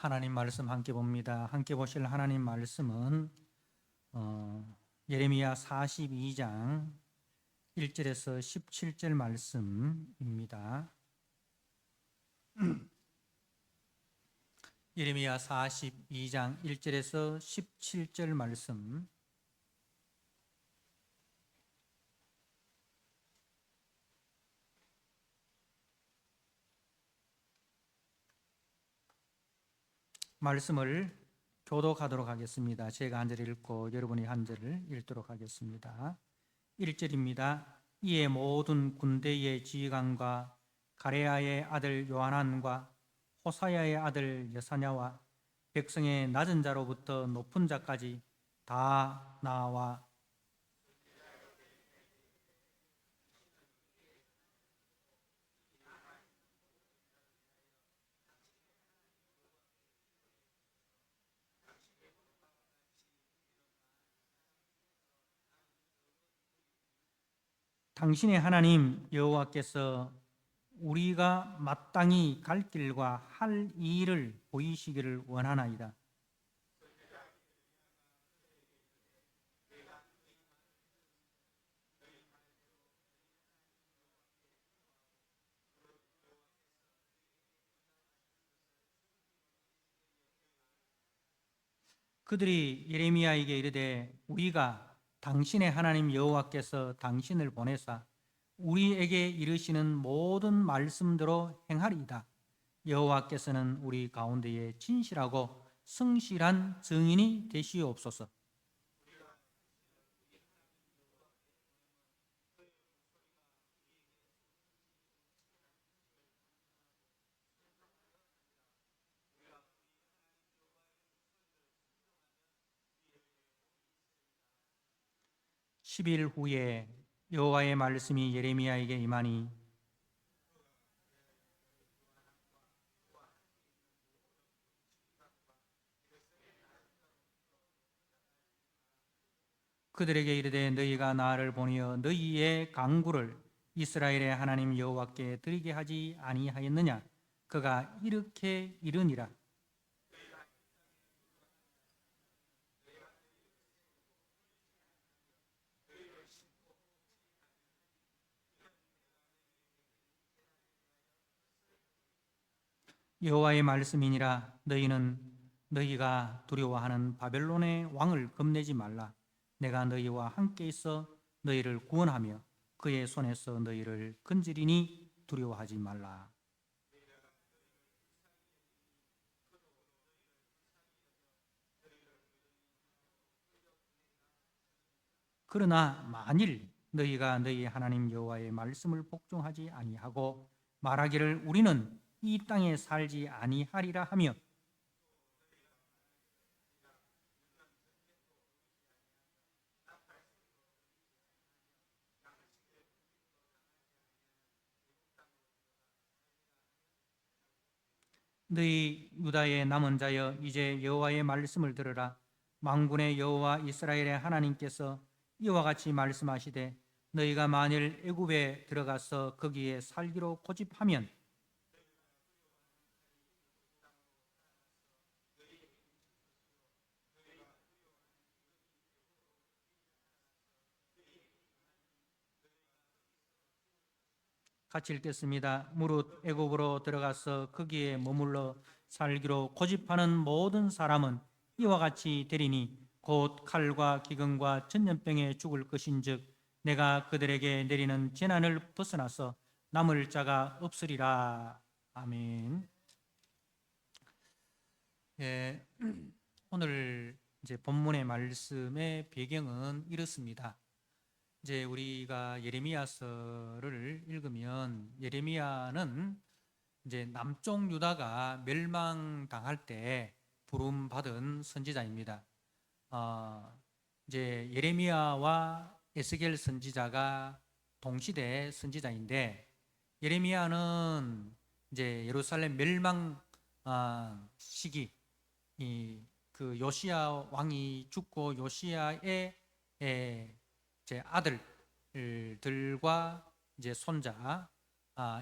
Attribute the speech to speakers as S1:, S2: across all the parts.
S1: 하나님 말씀 함께 봅니다. 함께 보실 하나님 말씀은 예레미야 42장 1절에서 17절 말씀입니다. 예레미야 42장 1절에서 17절 말씀. 말씀을 교독하도록 하겠습니다. 제가 한 절 읽고 여러분이 한 절을 읽도록 하겠습니다. 1절입니다. 이에 모든 군대의 지휘관과 가레야의 아들 요하난과 호사야의 아들 여사냐와 백성의 낮은 자로부터 높은 자까지 다 나와 당신의 하나님 여호와께서 우리가 마땅히 갈 길과 할 일을 보이시기를 원하나이다. 그들이 예레미야에게 이르되 우리가 당신의 하나님 여호와께서 당신을 보내사 우리에게 이르시는 모든 말씀대로 행하리이다. 여호와께서는 우리 가운데에 진실하고 성실한 증인이 되시옵소서. 10일 후에 여호와의 말씀이 예레미야에게 임하니 그들에게 이르되 너희가 나를 보내어 너희의 강구를 이스라엘의 하나님 여호와께 드리게 하지 아니하였느냐? 그가 이렇게 이르니라. 여호와의 말씀이니라. 너희는 너희가 두려워하는 바벨론의 왕을 겁내지 말라. 내가 너희와 함께 있어 너희를 구원하며 그의 손에서 너희를 건지리니 두려워하지 말라. 그러나 만일 너희가 너희 하나님 여호와의 말씀을 복종하지 아니하고 말하기를 우리는 이 땅에 살지 아니하리라 하며 '너희 유다의 남은 자여 이제 여호와의 말씀을 들으라. 만군의 여호와 이스라엘의 하나님께서 이와 같이 말씀하시되 너희가 만일 애굽에 들어가서 거기에 살기로 고집하면 같이 읽겠습니다. 무릇 애굽으로 들어가서 거기에 머물러 살기로 고집하는 모든 사람은 이와 같이 되리니 곧 칼과 기근과 전염병에 죽을 것인즉 내가 그들에게 내리는 재난을 벗어나서 남을 자가 없으리라. 아멘. 예, 오늘 이제 본문의 말씀의 배경은 이렇습니다. 이제 우리가 예레미야서를 읽으면 예레미야는 이제 남쪽 유다가 멸망당할 때 부름 받은 선지자입니다. 이제 예레미야와 에스겔 선지자가 동시대 선지자인데 예레미야는 이제 예루살렘 멸망 시기 그 요시야 왕이 죽고 요시야의 제 아들들과 이제 손자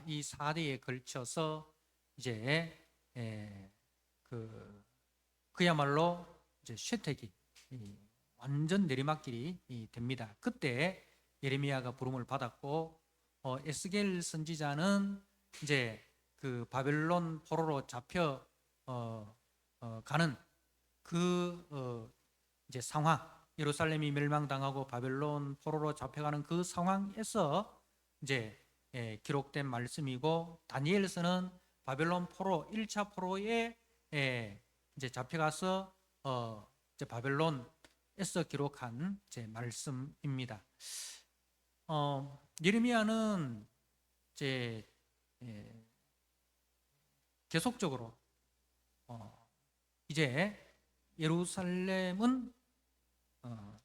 S1: 이 4대에 걸쳐서 이제 그야말로 이제 쇠퇴기, 완전 내리막길이 됩니다. 그때 예레미야가 부름을 받았고, 에스겔 선지자는 이제 그 바벨론 포로로 잡혀 가는 이제 상황, 예루살렘이 멸망당하고 바벨론 포로로 잡혀가는 그 상황에서 이제 기록된 말씀이고, 다니엘서는 바벨론 포로 1차 포로에 이제 잡혀가서 이제 바벨론에서 기록한 제 말씀입니다. 예레미야는 이제 계속적으로 이제 예루살렘은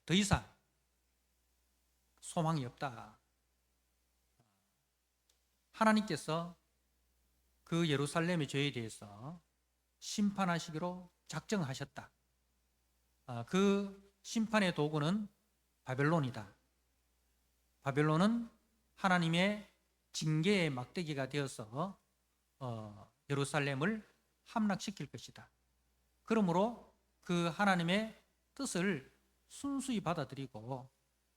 S1: 더 이상 소망이 없다. 하나님께서 그 예루살렘의 죄에 대해서 심판하시기로 작정하셨다. 그 심판의 도구는 바벨론이다. 바벨론은 하나님의 징계의 막대기가 되어서 예루살렘을 함락시킬 것이다. 그러므로 그 하나님의 뜻을 순수히 받아들이고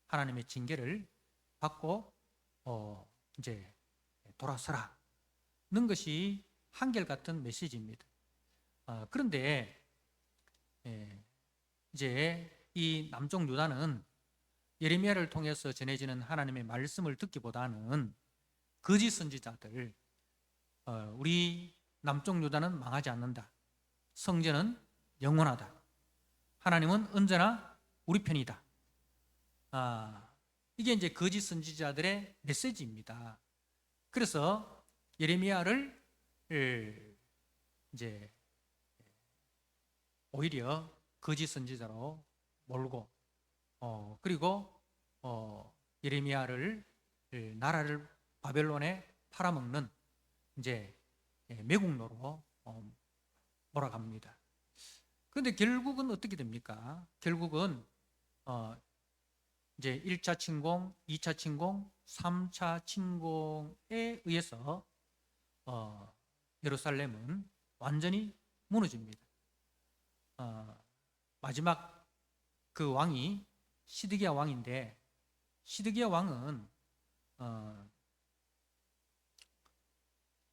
S1: 하나님의 징계를 받고 이제 돌아서라는 것이 한결같은 메시지입니다. 그런데 이제 이 남쪽 유다는 예레미야를 통해서 전해지는 하나님의 말씀을 듣기보다는 거짓 선지자들, 우리 남쪽 유다는 망하지 않는다, 성전은 영원하다, 하나님은 언제나 우리 편이다, 이게 이제 거짓 선지자들의 메시지입니다. 그래서 예레미야를 이제 오히려 거짓 선지자로 몰고 그리고 예레미야를 나라를 바벨론에 팔아먹는 이제 매국노로 몰아갑니다. 그런데 결국은 어떻게 됩니까? 결국은 이제 1차 침공, 2차 침공, 3차 침공에 의해서 예루살렘은 완전히 무너집니다. 마지막 그 왕이 시드기야 왕인데, 시드기야 왕은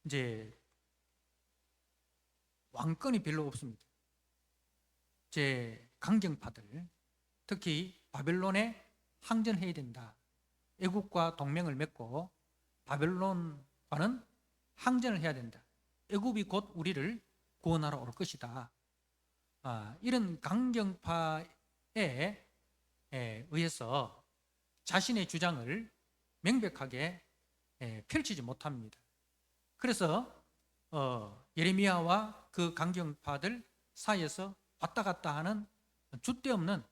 S1: 이제 왕권이 별로 없습니다. 제 강경파들, 특히 바벨론에 항전해야 된다, 애국과 동맹을 맺고 바벨론과는 항전을 해야 된다, 애국이 곧 우리를 구원하러 올 것이다, 이런 강경파에 의해서 자신의 주장을 명백하게 펼치지 못합니다. 그래서 예레미야와 그 강경파들 사이에서 왔다 갔다 하는 줏대 없는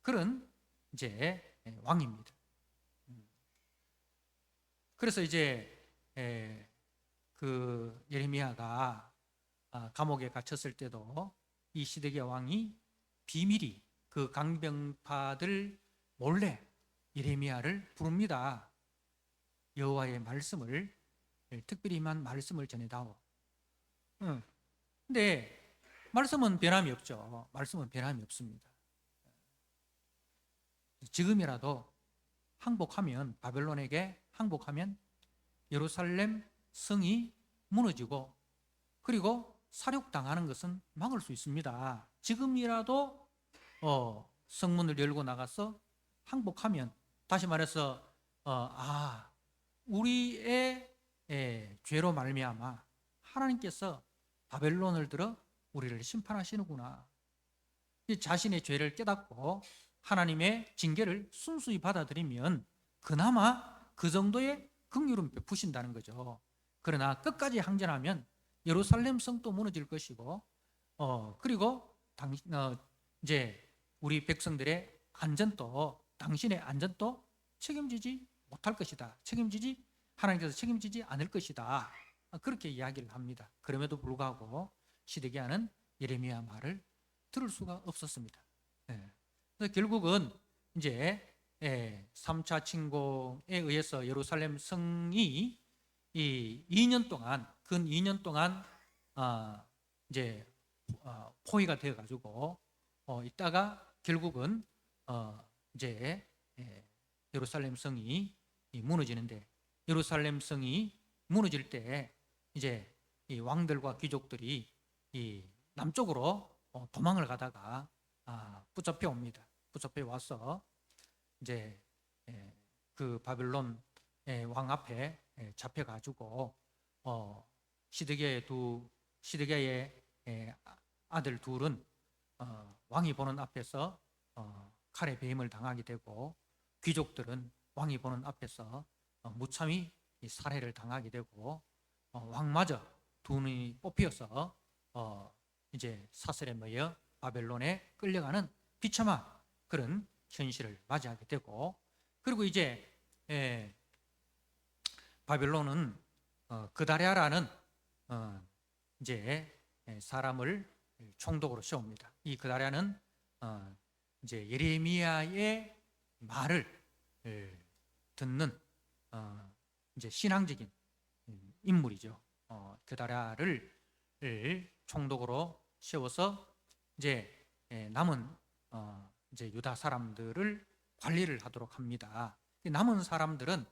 S1: 그런 이제 왕입니다. 그래서 이제 그 예레미야가 감옥에 갇혔을 때도 이 시드기야 왕이 비밀히 그 강경파들 몰래 예레미야를 부릅니다. 여호와의 말씀을, 특별히만 말씀을 전해다오. 근데 말씀은 변함이 없죠. 말씀은 변함이 없습니다. 지금이라도 항복하면, 바벨론에게 항복하면 예루살렘 성이 무너지고 그리고 사륙당하는 것은 막을 수 있습니다. 지금이라도 성문을 열고 나가서 항복하면, 다시 말해서 우리의 죄로 말미암아 하나님께서 바벨론을 들어 우리를 심판하시는구나, 자신의 죄를 깨닫고 하나님의 징계를 순수히 받아들이면 그나마 그 정도의 긍휼은 베푸신다는 거죠. 그러나 끝까지 항전하면 예루살렘 성도 무너질 것이고, 그리고 이제 우리 백성들의 안전도, 당신의 안전도 책임지지 못할 것이다, 하나님께서 책임지지 않을 것이다, 그렇게 이야기를 합니다. 그럼에도 불구하고 시드기야는 예레미야 말을 들을 수가 없었습니다. 그래서 결국은 이제 3차 침공에 의해서 예루살렘 성이 이 2년 동안, 근 2년 동안 이제 포위가 되어 가지고 있다가 결국은 이제 예루살렘 성이 무너지는데, 예루살렘 성이 무너질 때 이제 이 왕들과 귀족들이 이 남쪽으로 도망을 가다가 붙잡혀 옵니다. 붙잡혀 와서 이제 그 바벨론 왕 앞에 잡혀가지고 시드기야의 아들 둘은 왕이 보는 앞에서 칼에 배임을 당하게 되고, 귀족들은 왕이 보는 앞에서 무참히 살해를 당하게 되고, 왕마저 두 눈이 뽑혀서 이제 사슬에 매여 바벨론에 끌려가는 비참한 그런 현실을 맞이하게 되고, 그리고 이제 바벨론은 그다랴라는 이제 사람을 총독으로 세웁니다. 이 그다랴는 이제 예레미야의 말을 듣는 이제 신앙적인 인물이죠. 그다랴를 총독으로 세워서 이제 남은 이제 유다 사람들을 관리를 하도록 합니다. 남은 사람들은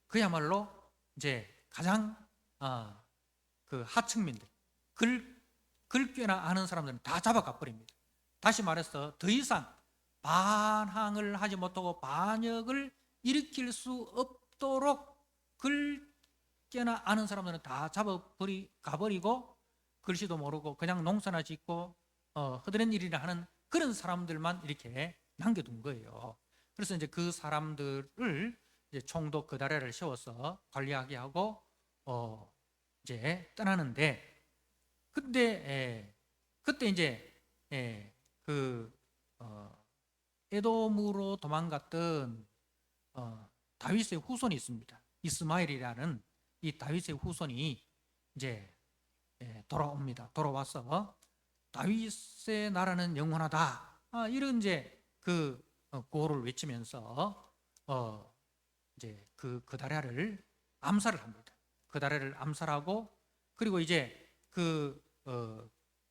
S1: 그야말로 이제 가장 그 하층민들, 글귀나 아는 사람들은 다 잡아가 버립니다. 다시 말해서 더 이상 반항을 하지 못하고 반역을 일으킬 수 없도록 글귀나 아는 사람들은 다 가버리고, 글씨도 모르고 그냥 농사나 짓고 허드렛 일이나 하는 그런 사람들만 이렇게 남겨둔 거예요. 그래서 이제 그 사람들을 이제 총독 그다랴를 세워서 관리하게 하고 이제 떠나는데, 그때 이제 그 에돔으로 도망갔던 다윗의 후손이 있습니다. 이스마엘이라는 이 다윗의 후손이 이제 돌아옵니다. 돌아와서 다윗의 나라는 영원하다, 이런 이제 그 구호를 외치면서 이제 그 그다랴를 암살을 합니다. 그다랴를 암살하고, 그리고 이제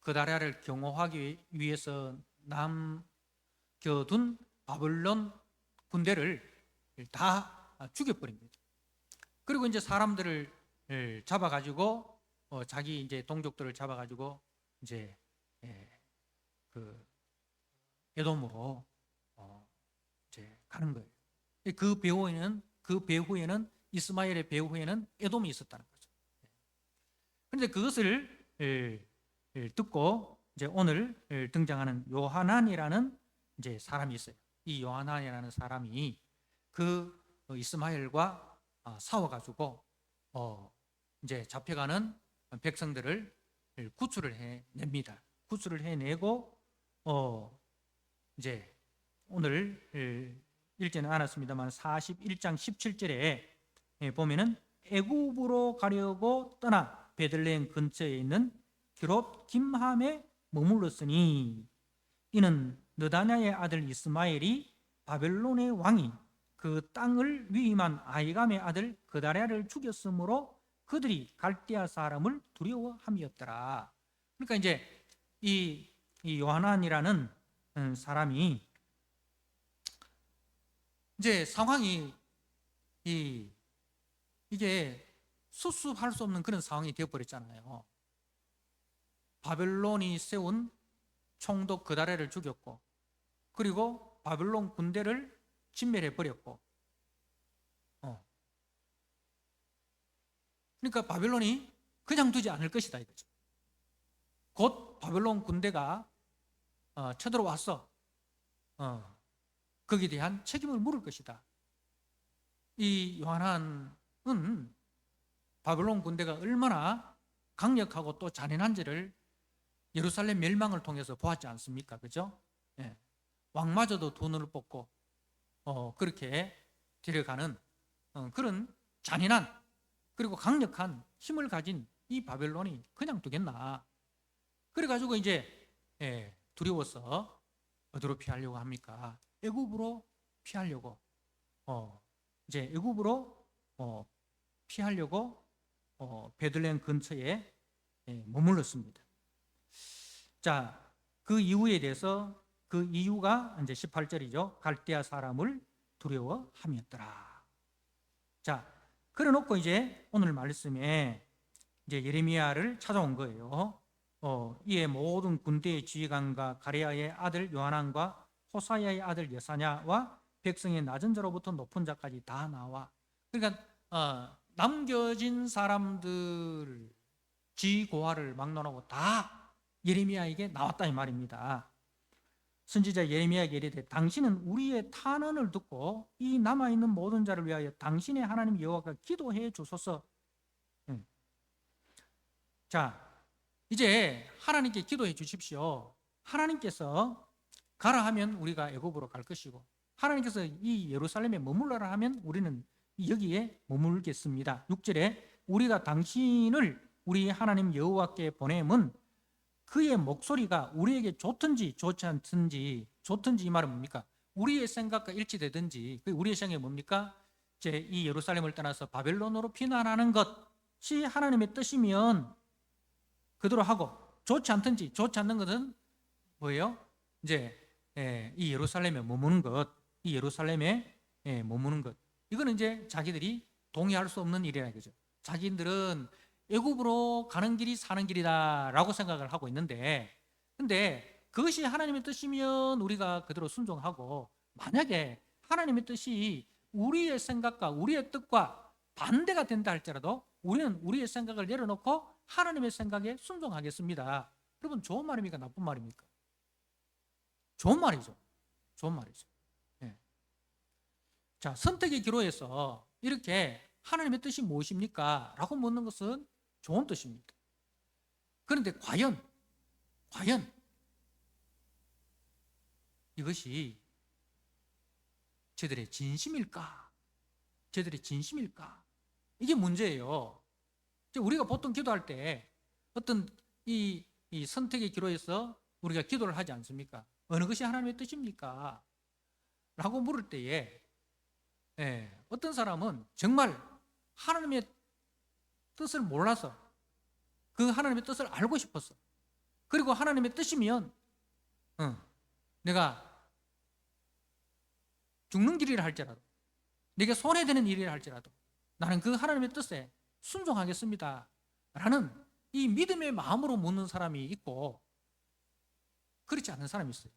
S1: 그다랴를 경호하기 위해서 남겨둔 바벨론 군대를 다 죽여버립니다. 그리고 이제 사람들을 잡아가지고 자기 이제 동족들을 잡아가지고 이제 그 에돔으로 이제 가는 거예요. 그 배후에는 이스마엘의 배후에는 에돔이 있었다는 거죠. 그런데 그것을 듣고 이제 오늘 등장하는 요하난이라는 이제 사람이 있어요. 이 요하난이라는 사람이 그 이스마엘과 싸워가지고 이제 잡혀가는 백성들을 구출을 해냅니다. 구출을 해내고 이제 오늘 읽지는 않았습니다만 41장 17절에 보면은 애굽으로 가려고 떠나 베들레헴 근처에 있는 기롭 김함에 머물렀으니, 이는 느다냐의 아들 이스마엘이 바벨론의 왕이 그 땅을 위임한 아히감의 아들 그다랴를 죽였으므로 그들이 갈대아 사람을 두려워함이었더라. 그러니까 이제 이 요하난이라는 사람이 이제 상황이 이게 수습할 수 없는 그런 상황이 되어버렸잖아요. 바벨론이 세운 총독 그다랴를 죽였고, 그리고 바벨론 군대를 진멸해버렸고, 그러니까 바벨론이 그냥 두지 않을 것이다 이거죠. 곧 바벨론 군대가 쳐들어와서 거기에 대한 책임을 물을 것이다. 이 요한은 바벨론 군대가 얼마나 강력하고 또 잔인한지를 예루살렘 멸망을 통해서 보았지 않습니까? 그죠? 예. 왕마저도 두 눈을 뽑고 그렇게 데려가는 그런 잔인한 그리고 강력한 힘을 가진 이 바벨론이 그냥 두겠나? 그래가지고 이제 두려워서 어디로 피하려고 합니까? 애굽으로 피하려고 이제 애굽으로 피하려고 베들레헴 근처에 머물렀습니다. 자, 그 이유에 대해서 그 이유가 이제 18절이죠. 갈대아 사람을 두려워함이었더라. 자, 그래 놓고 이제 오늘 말씀에 이제 예레미야를 찾아온 거예요. 이에 모든 군대의 지휘관과 가레야의 아들 요하난과 호사야의 아들 예사냐와 백성의 낮은 자로부터 높은 자까지 다 나와. 그러니까 남겨진 사람들 지고하를 막론하고 다 예레미야에게 나왔다 이 말입니다. 선지자 예레미야에게 이르되 당신은 우리의 탄원을 듣고 이 남아있는 모든 자를 위하여 당신의 하나님 여호와께 기도해 주소서. 자, 이제 하나님께 기도해 주십시오. 하나님께서 가라 하면 우리가 애굽으로 갈 것이고, 하나님께서 이 예루살렘에 머물러라 하면 우리는 여기에 머물겠습니다. 6절에 우리가 당신을 우리 하나님 여호와께 보내면 그의 목소리가 우리에게 좋든지 좋지 않든지, 좋든지 이 말은 뭡니까? 우리의 생각과 일치되든지, 우리의 생각이 뭡니까? 이제 이 예루살렘을 떠나서 바벨론으로 피난하는 것이 하나님의 뜻이면 그대로 하고, 좋지 않든지 좋지 않는 것은 뭐예요? 이제 이 예루살렘에 머무는 것, 이 예루살렘에 머무는 것. 이거는 이제 자기들이 동의할 수 없는 일이라 이거죠. 자기들은 애굽으로 가는 길이 사는 길이다라고 생각을 하고 있는데, 근데 그것이 하나님의 뜻이면 우리가 그대로 순종하고, 만약에 하나님의 뜻이 우리의 생각과 우리의 뜻과 반대가 된다 할지라도 우리는 우리의 생각을 내려놓고 하나님의 생각에 순종하겠습니다. 여러분, 좋은 말입니까? 나쁜 말입니까? 좋은 말이죠. 좋은 말이죠. 네. 자, 선택의 기로에서 이렇게 하나님의 뜻이 무엇입니까? 라고 묻는 것은 좋은 뜻입니다. 그런데 과연 이것이 저들의 진심일까? 저들의 진심일까? 이게 문제예요. 우리가 보통 기도할 때 어떤 이 선택의 기로에서 우리가 기도를 하지 않습니까? 어느 것이 하나님의 뜻입니까? 라고 물을 때에 어떤 사람은 정말 하나님의 뜻을 몰라서 그 하나님의 뜻을 알고 싶었어. 그리고 하나님의 뜻이면 내가 죽는 길이라 할지라도, 내게 손해되는 일이라 할지라도 나는 그 하나님의 뜻에 순종하겠습니다 라는 이 믿음의 마음으로 묻는 사람이 있고, 그렇지 않은 사람이 있어요.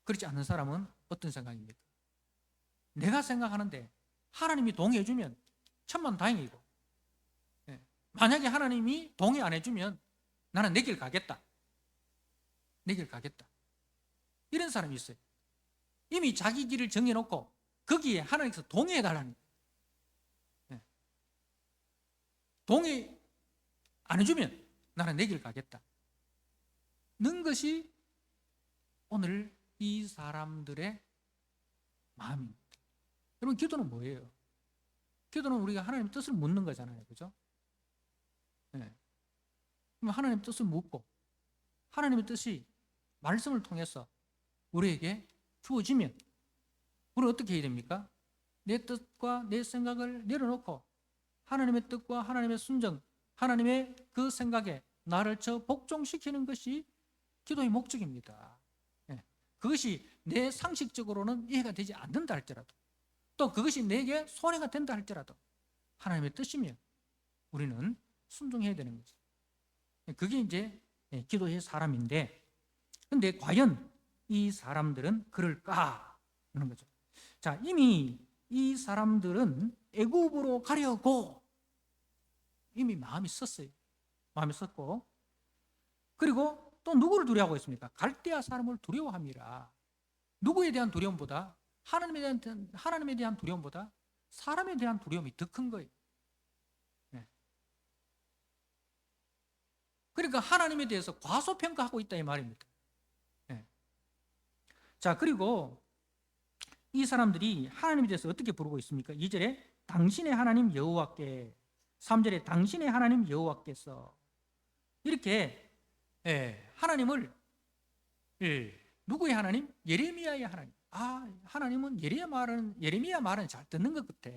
S1: 그렇지 않은 사람은 어떤 생각입니까? 내가 생각하는데 하나님이 동의해주면 천만다행이고, 만약에 하나님이 동의 안 해주면 나는 내 길 가겠다. 내 길 가겠다. 이런 사람이 있어요. 이미 자기 길을 정해놓고 거기에 하나님께서 동의해달라는 거예요. 동의 안 해주면 나는 내 길 가겠다 는 것이 오늘 이 사람들의 마음입니다. 여러분, 기도는 뭐예요? 기도는 우리가 하나님의 뜻을 묻는 거잖아요. 그죠? 그럼 하나님의 뜻을 묻고 하나님의 뜻이 말씀을 통해서 우리에게 주어지면 우리는 어떻게 해야 됩니까? 내 뜻과 내 생각을 내려놓고 하나님의 뜻과 하나님의 순정, 하나님의 그 생각에 나를 복종시키는 것이 기도의 목적입니다. 그것이 내 상식적으로는 이해가 되지 않는다 할지라도, 또 그것이 내게 손해가 된다 할지라도 하나님의 뜻이면 우리는 순종해야 되는 거죠. 그게 이제 기도의 사람인데, 근데 과연 이 사람들은 그럴까 하는 거죠. 자, 이미 이 사람들은 애굽으로 가려고 이미 마음이 썼어요. 마음이 썼고, 그리고 또 누구를 두려워하고 있습니까? 갈대아 사람을 두려워합니다. 누구에 대한 두려움보다, 하나님에 대한 두려움보다 사람에 대한 두려움이 더 큰 거예요. 그러니까 하나님에 대해서 과소평가하고 있다 이 말입니다. 자, 그리고 이 사람들이 하나님에 대해서 어떻게 부르고 있습니까? 2절에 당신의 하나님 여호와께, 3절에 당신의 하나님 여호와께서, 이렇게 하나님을, 누구의 하나님? 예레미야의 하나님. 하나님은 예레미야 말은 잘 듣는 것 같아.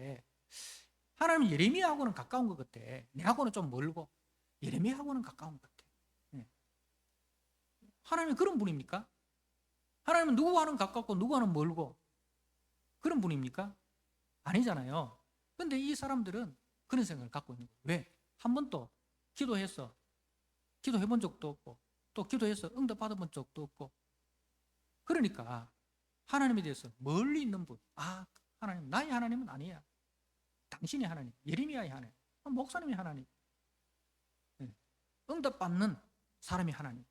S1: 하나님은 예레미야하고는 가까운 것 같아. 내하고는 좀 멀고 예레미야하고는 가까운 것 같아. 하나님은 그런 분입니까? 하나님은 누구와는 가깝고 누구와는 멀고 그런 분입니까? 아니잖아요. 그런데 이 사람들은 그런 생각을 갖고 있는 거예요. 왜? 한 번도 기도해서 기도해 본 적도 없고 또 기도해서 응답 받아본 적도 없고 그러니까 하나님에 대해서 멀리 있는 분, 하나님, 나의 하나님은 아니야. 당신의 하나님, 예레미야의 하나님, 목사님의 하나님, 응답 받는 사람의 하나님,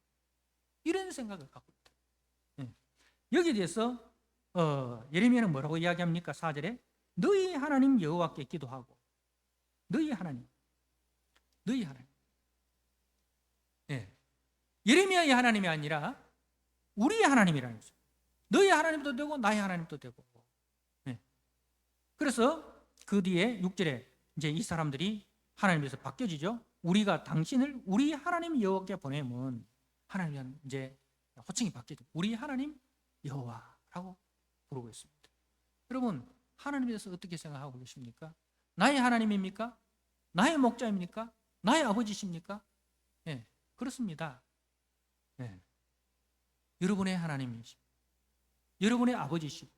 S1: 이런 생각을 갖고 있다. 여기에 대해서 예레미야는 뭐라고 이야기합니까? 4절에 너희 하나님 여호와께 기도하고 너희 하나님. 예레미야의 하나님이 아니라 우리의 하나님이라는 거죠. 너희 하나님도 되고 나의 하나님도 되고. 그래서 그 뒤에 6절에 이제 이 사람들이 하나님에서 바뀌어지죠. 우리가 당신을 우리 하나님 여호와께 보내면 하나님은 이제 호칭이 바뀌죠. 우리 하나님 여호와라고 부르고 있습니다. 여러분, 하나님에 대해서 어떻게 생각하고 계십니까? 나의 하나님입니까? 나의 목자입니까? 나의 아버지십니까? 그렇습니다. 여러분의 하나님이십니다. 여러분의 아버지시고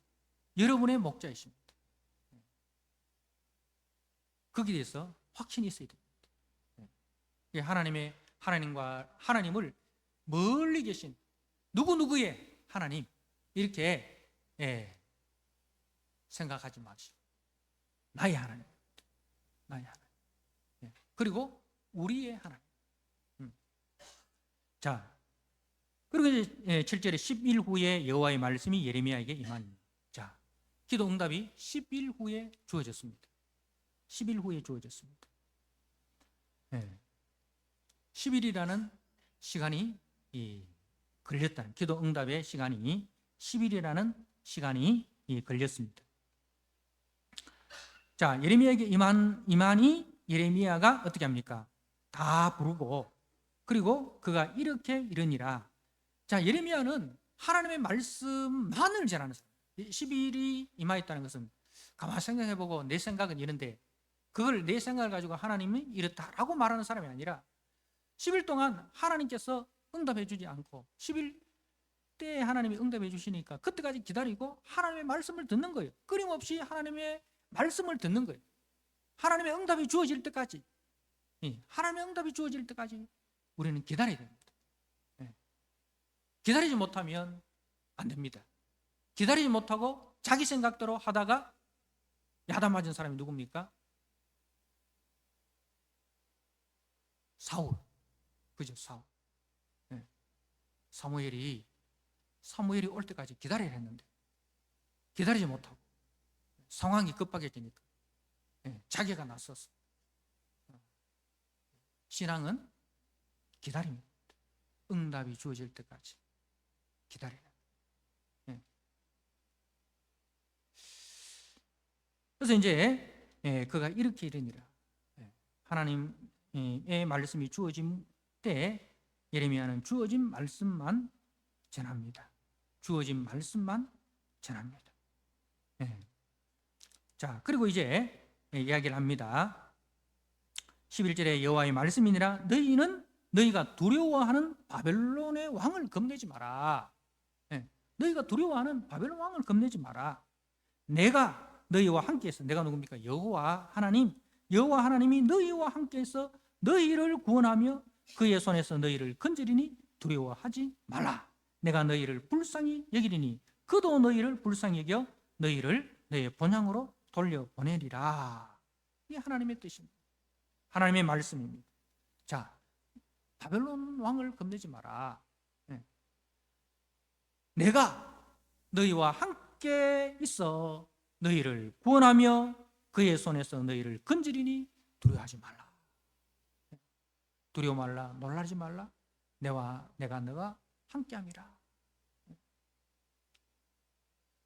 S1: 여러분의 목자이십니다. 거기에 대해서 확신이 있어야 됩니다. 하나님을 멀리 계신 누구누구의 하나님 이렇게 생각하지 마시고 나의 하나님, 그리고 우리의 하나님. 자, 그리고 이제 7절에 10일 후에 여호와의 말씀이 예레미야에게 임하니. 자, 기도 응답이 10일 후에 주어졌습니다. 10일 후에 주어졌습니다. 10일이라는 시간이 걸렸다는, 기도 응답의 시간이 10일이라는 시간이 걸렸습니다. 자, 예레미야에게 임하니 예레미야가 어떻게 합니까? 다 부르고 그리고 그가 이렇게 이르니라. 자, 예레미야는 하나님의 말씀만을 전하는 사람. 10일이 임하였다는 것은 가만히 생각해보고 내 생각은 이런데 그걸 내 생각을 가지고 하나님이 이렇다라고 말하는 사람이 아니라 10일 동안 하나님께서 응답해 주지 않고 10일 때에 하나님이 응답해 주시니까 그때까지 기다리고 하나님의 말씀을 듣는 거예요. 끊임없이 하나님의 말씀을 듣는 거예요. 하나님의 응답이 주어질 때까지, 하나님의 응답이 주어질 때까지 우리는 기다려야 됩니다. 기다리지 못하면 안 됩니다. 기다리지 못하고 자기 생각대로 하다가 야단 맞은 사람이 누굽니까? 사울. 그죠, 사울. 사무엘이 올 때까지 기다려야 했는데 기다리지 못하고 상황이 급박해지니까 자기가 나섰어. 신앙은 기다립니다. 응답이 주어질 때까지 기다리는. 그래서 이제 그가 이렇게 이르니라. 하나님의 말씀이 주어진 때 예레미야는 주어진 말씀만 전합니다. 주어진 말씀만 전합니다. 자, 그리고 이제 이야기를 합니다. 11절에 여호와의 말씀이니라. 너희가 두려워하는 바벨론의 왕을 겁내지 마라. 너희가 두려워하는 바벨론 왕을 겁내지 마라. 내가 너희와 함께해서, 내가 누굽니까? 여호와 하나님. 여호와 하나님이 너희와 함께해서 너희를 구원하며 그의 손에서 너희를 건지리니 두려워하지 말라. 내가 너희를 불쌍히 여기리니 그도 너희를 불쌍히 여겨 너희를 너희의 본향으로 돌려보내리라. 이게 하나님의 뜻입니다. 하나님의 말씀입니다. 자, 바벨론 왕을 겁내지 마라. 내가 너희와 함께 있어 너희를 구원하며 그의 손에서 너희를 건지리니 두려워하지 말라. 두려워 말라, 놀라지 말라. 내가 너와 함께함이라.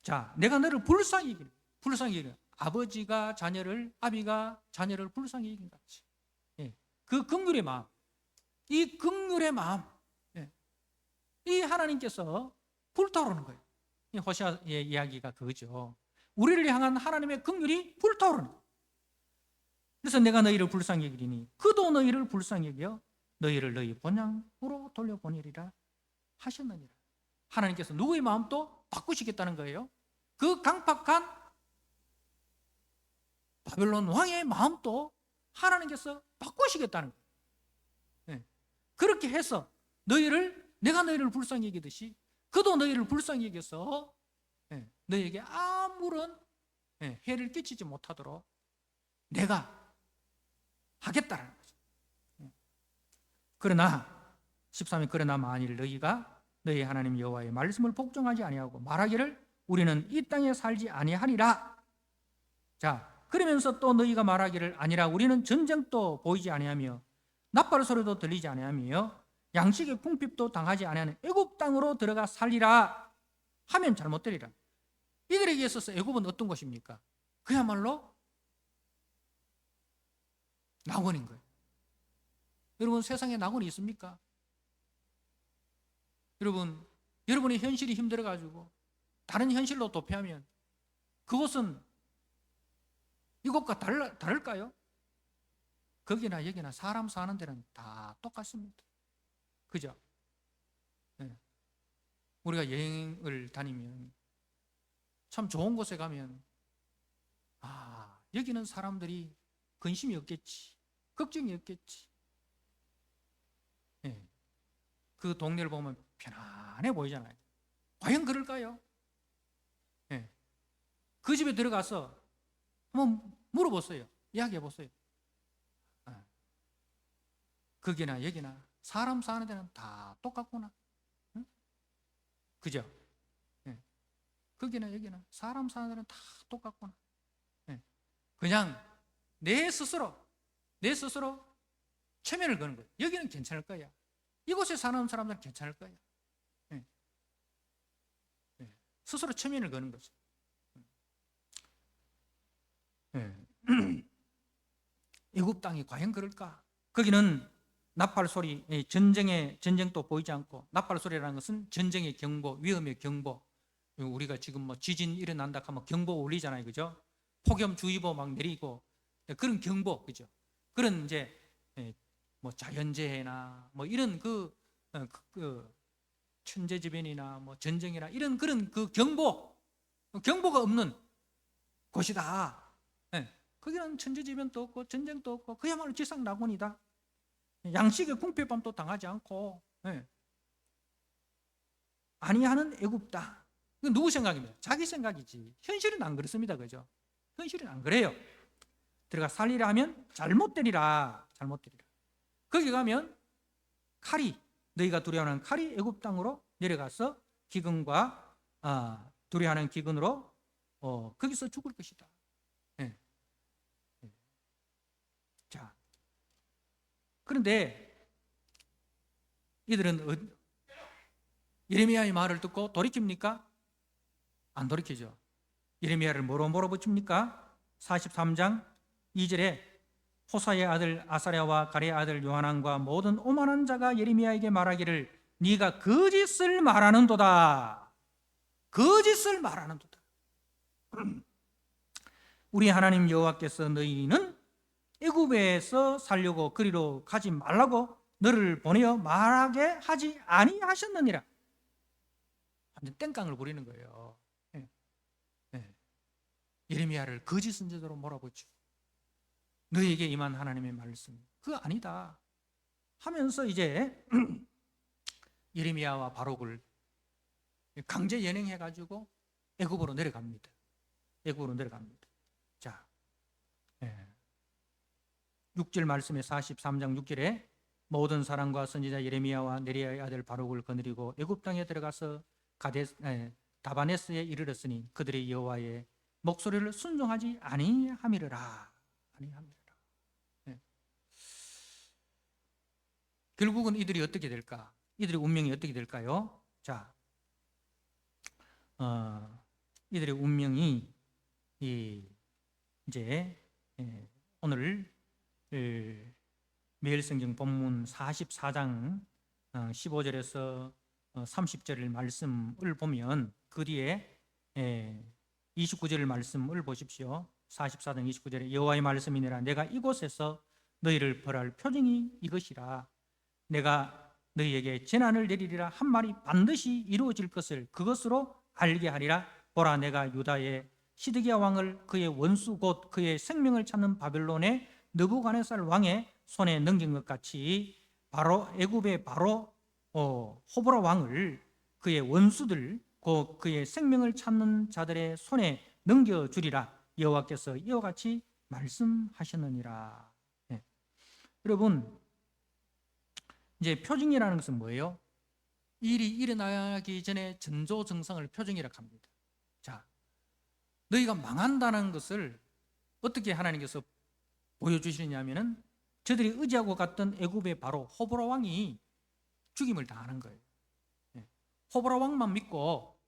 S1: 자, 내가 너를 불쌍히 여기는 아비가 자녀를 불쌍히 여긴 같이. 그 긍휼의 마음, 이 긍휼의 마음, 이 하나님께서 불타오르는 거예요. 이 호시아의 이야기가 그거죠. 우리를 향한 하나님의 긍휼이 불타오르는 거예요. 그래서 내가 너희를 불쌍히 여기리니 그도 너희를 불쌍히 여겨 너희를 너희 본향으로 돌려보내리라 하셨느니라. 하나님께서 누구의 마음도 바꾸시겠다는 거예요. 그 강팍한 바벨론 왕의 마음도 하나님께서 바꾸시겠다는 거예요. 네. 그렇게 해서 내가 너희를 불쌍히 여기듯이 그도 너희를 불쌍히 여겨서 너희에게 아무런 해를 끼치지 못하도록 내가 하겠다라는 거죠. 그러나 13절 그러나 만일 너희가 너희 하나님 여호와의 말씀을 복종하지 아니하고 말하기를 우리는 이 땅에 살지 아니하리라. 자, 그러면서 또 너희가 말하기를 아니라 우리는 전쟁도 보이지 아니하며 나팔 소리도 들리지 아니하며 양식의 궁핍도 당하지 아니하는 애굽 땅으로 들어가 살리라 하면 잘못되리라. 이들에게 있어서 애굽은 어떤 곳입니까? 그야말로 낙원인 거예요. 여러분, 세상에 낙원이 있습니까? 여러분의 현실이 힘들어가지고 다른 현실로 도피하면 그곳은 이곳과 다를까요? 거기나 여기나 사람 사는 데는 다 똑같습니다. 그죠? 네. 우리가 여행을 다니면 참 좋은 곳에 가면 여기는 사람들이 근심이 없겠지, 걱정이 없겠지. 네. 그 동네를 보면 편안해 보이잖아요. 과연 그럴까요? 네. 그 집에 들어가서 한번 물어보세요. 이야기해보세요. 거기나 여기나 사람 사는 데는 다 똑같구나. 응? 그죠? 네. 거기나 여기나 사람 사는 데는 다 똑같구나. 네. 그냥 내 스스로 체면을 거는 거예요. 여기는 괜찮을 거야. 이곳에 사는 사람들은 괜찮을 거야. 네. 네. 스스로 체면을 거는 거죠. 네. 애굽 땅이 과연 그럴까? 거기는 나팔 소리, 전쟁도 보이지 않고, 나팔 소리라는 것은 전쟁의 경보, 위험의 경보. 우리가 지금 뭐 지진 일어난다 하면 경보 울리잖아요, 그죠? 폭염주의보 막 내리고 그런 경보, 그죠? 그런 이제 뭐 자연재해나 뭐 이런 그 천재지변이나 뭐 전쟁이나 이런 그런 그 경보가 없는 곳이다. 거기는 천재지변도 없고 전쟁도 없고 그야말로 지상낙원이다. 양식의 궁핍함도 당하지 않고 아니하는 애굽 땅. 이건 누구 생각입니다? 자기 생각이지. 현실은 안 그렇습니다, 그죠? 현실은 안 그래요. 들어가 살리라 하면 잘못되리라. 거기 가면 칼이, 너희가 두려워하는 칼이 애굽 땅으로 내려가서 기근과 두려워하는 기근으로 거기서 죽을 것이다. 자, 그런데 이들은 예레미야의 말을 듣고 돌이킵니까? 안 돌이키죠. 예레미야를 뭐로 몰아붙입니까? 43장 2절에 호사의 아들 아사랴와 가레의 아들 요하난과 모든 오만한 자가 예레미야에게 말하기를 네가 거짓을 말하는도다. 거짓을 말하는도다. 우리 하나님 여호와께서 너희는 애굽에서 살려고 그리로 가지 말라고 너를 보내어 말하게 하지 아니하셨느니라. 완전 땡깡을 부리는 거예요. 예레미야를 거짓 선지자로 몰아붙이고 너희에게 임한 하나님의 말씀 그거 아니다 하면서 이제 예레미야와 바룩을 강제 연행해가지고 애굽으로 내려갑니다. 자, 6절 말씀에 43장 6절에 모든 사람과 선지자 예레미야와 네리야의 아들 바룩을 거느리고 애굽 땅에 들어가서 다바네스에 이르렀으니 그들의 여호와의 목소리를 순종하지 아니함이라. 결국은 이들이 어떻게 될까? 이들의 운명이 어떻게 될까요? 자, 이들의 운명이 이제 오늘 매일성경 본문 44장 15절에서 30절 말씀을 보면 그 뒤에 29절 말씀을 보십시오. 44장 29절에 여호와의 말씀이니라 내가 이곳에서 너희를 벌할 표징이 이것이라 내가 너희에게 재난을 내리리라 한 말이 반드시 이루어질 것을 그것으로 알게 하리라. 보라, 내가 유다의 시드기야 왕을 그의 원수 곧 그의 생명을 찾는 바벨론의 느부갓네살 왕의 손에 넘긴 것 같이 바로 애굽의 바로 호보라 왕을 그의 원수들 곧 그의 생명을 찾는 자들의 손에 넘겨주리라. 여호와께서 이와 같이 말씀하셨느니라. 네. 여러분, 이제 표징이라는 것은 뭐예요? 일이 일어나기 전에 전조증상을 표징이라고 합니다. 자, 너희가 망한다는 것을 어떻게 하나님께서 보여주시느냐면은 저들이 의지하고 갔던 애굽의 바로 호보라 왕이 죽임을 당하는 거예요. 호보라 왕만 믿고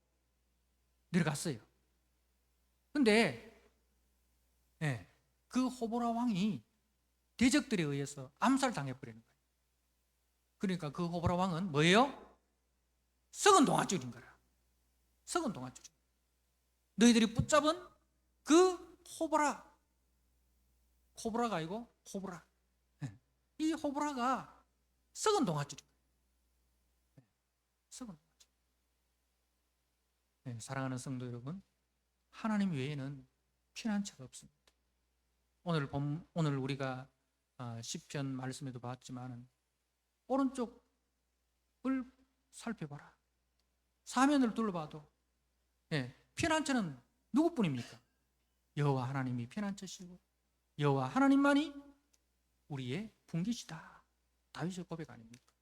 S1: 내려갔어요. 근데 그 호보라 왕이 대적들에 의해서 암살당해버리는 거예요. 그러니까 그 호보라 왕은 뭐예요? 썩은 동아줄인 거라. 썩은 동아줄. 너희들이 붙잡은 그 호보라가 아니고 호보라. 이 호보라가 썩은 동아줄인 거예요. 썩은 동아줄. 사랑하는 성도 여러분, 하나님 외에는 피난처가 없습니다. 오늘 우리가 시편 말씀에도 봤지만은 오른쪽을 살펴봐라. 사면을 둘러봐도 피난처는 누구뿐입니까? 여호와 하나님이 피난처시고 여호와 하나님만이 우리의 분기시다. 다윗의 고백 아닙니까?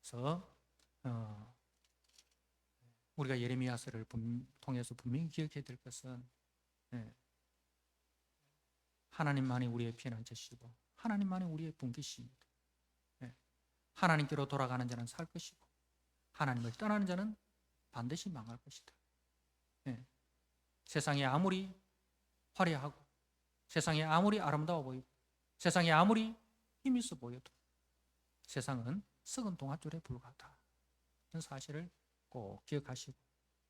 S1: 그래서 우리가 예레미야서를 통해서 분명히 기억해야 될 것은 하나님만이 우리의 피난처시고 하나님만이 우리의 분기시입니다. 하나님께로 돌아가는 자는 살 것이고 하나님을 떠나는 자는 반드시 망할 것이다. 세상이 아무리 화려하고 세상이 아무리 아름다워 보이고 세상이 아무리 힘 있어 보여도 세상은 썩은 동아줄에 불과하다. 이런 사실을 꼭 기억하시고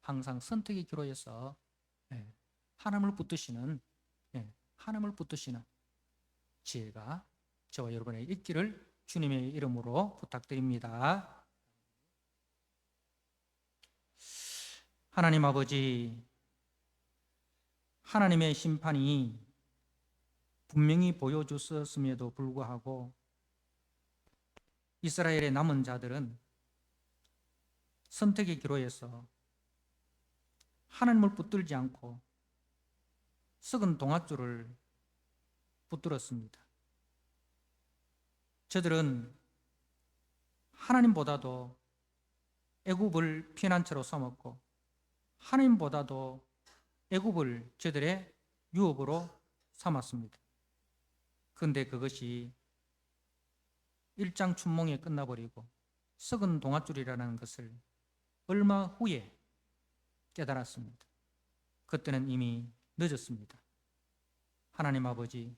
S1: 항상 선택의 기로에서 하나님을 붙드시는 지혜가 저와 여러분의 있기를 주님의 이름으로 부탁드립니다. 하나님 아버지, 하나님의 심판이 분명히 보여주셨음에도 불구하고 이스라엘의 남은 자들은 선택의 기로에서 하나님을 붙들지 않고 썩은 동아줄을 붙들었습니다. 저들은 하나님보다도 애굽을 피난처로 삼았고 하나님보다도 애굽을 저들의 유업으로 삼았습니다. 그런데 그것이 일장춘몽에 끝나버리고 썩은 동아줄이라는 것을 얼마 후에 깨달았습니다. 그때는 이미 늦었습니다. 하나님 아버지,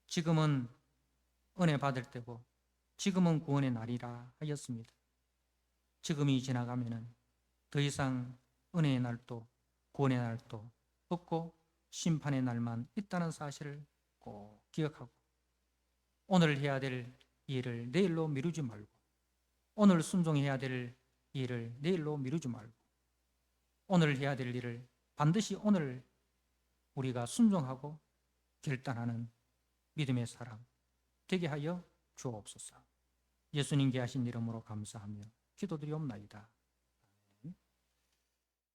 S1: 지금은 은혜 받을 때고 지금은 구원의 날이라 하였습니다. 지금이 지나가면은 더 이상 은혜의 날도 구원의 날도 없고 심판의 날만 있다는 사실을 꼭 기억하고 오늘 해야 될 일을 내일로 미루지 말고 오늘 순종해야 될 일을 내일로 미루지 말고 오늘 해야 될 일을 반드시 오늘 우리가 순종하고 결단하는 믿음의 사람 되게 하여 주옵소서. 예수님께 하신 이름으로 감사하며 기도드리옵나이다.